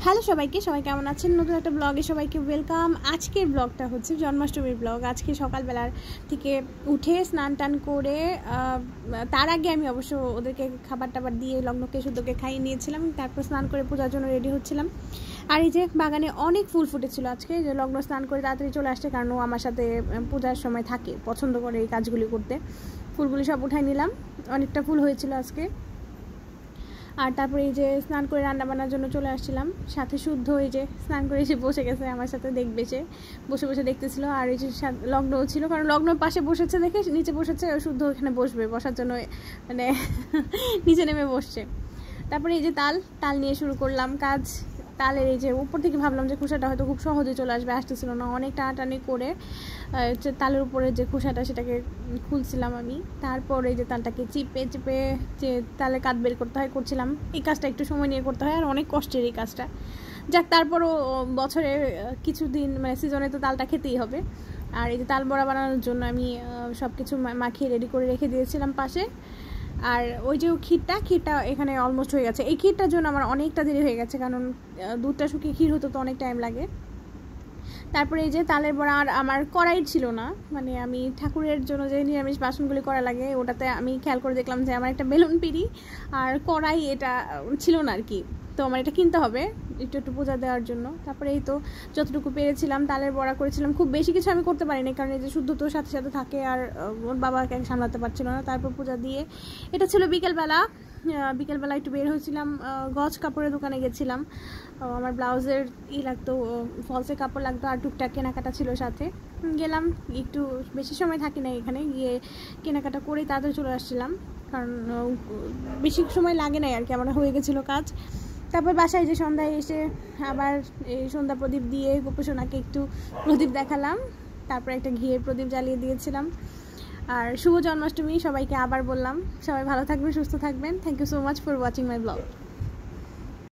Hello সবাইকে, সবাই কেমন আছেন? নতুন একটা ব্লগে সবাইকে ওয়েলকাম। আজকের ব্লগটা হচ্ছে জন্মাষ্টমীর ব্লগ। আজকে সকালবেলার থেকে উঠে স্নান টান করে তার আগে আমি অবশ্য ওদেরকে খাবার টাবার দিয়ে লগ্নকে শুদ্ধকে খাইয়ে নিয়েছিলাম। তারপর স্নান করে পূজার জন্য রেডি হচ্ছিলাম। আর এই যে বাগানে অনেক ফুল ফুটেছিল আজকে, যে লগ্ন স্নান করে তাড়াতাড়ি চলে আসছে, কারণ ও আমার সাথে পূজার সময় থাকে, পছন্দ করে এই কাজগুলি করতে। ফুলগুলি সব উঠাই নিলাম, অনেকটা ফুল হয়েছিল আজকে। আর তারপরে এই যে স্নান করে রান্না বান্নার জন্য চলে আসছিলাম। সাথে শুদ্ধ এই যে স্নান করে এসে বসে গেছে আমার সাথে, দেখবে সে বসে বসে দেখতেছিল। আর এই যে লগ্নও ছিল, কারণ লগ্ন পাশে বসেছে দেখে নিচে বসেছে, শুদ্ধ ওখানে বসবে, বসার জন্য মানে নিচে নেমে বসছে। তারপরে এই যে তাল নিয়ে শুরু করলাম কাজ। তালের এই যে উপর থেকে ভাবলাম যে খোসাটা হয়তো খুব সহজে চলে আসবে, আসতেছিল না, অনেক টানাটানি করে তালের উপরে যে খোসাটা সেটাকে খুলছিলাম আমি। তারপর এই যে তালটাকে চিপে চিপে যে তালে কাঠ বের করতে হয় করছিলাম। এই কাজটা একটু সময় নিয়ে করতে হয় আর অনেক কষ্টের এই কাজটা। যাক, তারপরও বছরে কিছুদিন মানে সিজনে তো তালটা খেতেই হবে। আর এই যে তাল বড়া বানানোর জন্য আমি সব কিছু মাখিয়ে রেডি করে রেখে দিয়েছিলাম পাশে। আর ওই যে ক্ষীরটা এখানে অলমোস্ট হয়ে গেছে। এই ক্ষীরটার জন্য আমার অনেকটা দেরি হয়ে গেছে, কারণ দুধটা শুকিয়ে ক্ষীর হতে তো অনেক টাইম লাগে। তারপরে এই যে তালের বড়া, আর আমার কড়াই ছিল না, মানে আমি ঠাকুরের জন্য যে নিরামিষ বাসনগুলি করা লাগে ওটাতে আমি খেয়াল করে দেখলাম যে আমার একটা বেলুন পিড়ি আর কড়াই এটা ছিল না আর কি। তো আমার এটা কিনতে হবে একটু পূজা দেওয়ার জন্য। তারপরে এই তো যতটুকু পেরেছিলাম তালের বড়া করেছিলাম। খুব বেশি কিছু আমি করতে পারিনি, কারণ এই যে শুদ্ধ তো সাথে সাথে থাকে আর ওর বাবাকে সামলাতে পারছিল না। তারপর পূজা দিয়ে এটা ছিল বিকেলবেলা একটু বের হয়েছিলাম, গজ কাপড়ের দোকানে গেছিলাম। আমার ব্লাউজের লাগতো, ফলসের কাপড় লাগতো, আর টুকটাক কেনাকাটা ছিল সাথে। গেলাম, একটু বেশি সময় থাকি না এখানে, গিয়ে কেনাকাটা করেই তাড়াতাড়ি চলে আসছিলাম, কারণ বেশি সময় লাগে নাই আর কি, আমার হয়ে গেছিলো কাজ। তারপর বাসায় যে সন্ধ্যায় এসে আবার এই সন্ধ্যা প্রদীপ দিয়ে গোপসোনাকে একটু প্রদীপ দেখালাম। তারপর একটা ঘিয়ের প্রদীপ জ্বালিয়ে দিয়েছিলাম। আর শুভ জন্মাষ্টমী সবাইকে আবার বললাম। সবাই ভালো থাকবেন, সুস্থ থাকবেন। Thank you so much for watching my blog.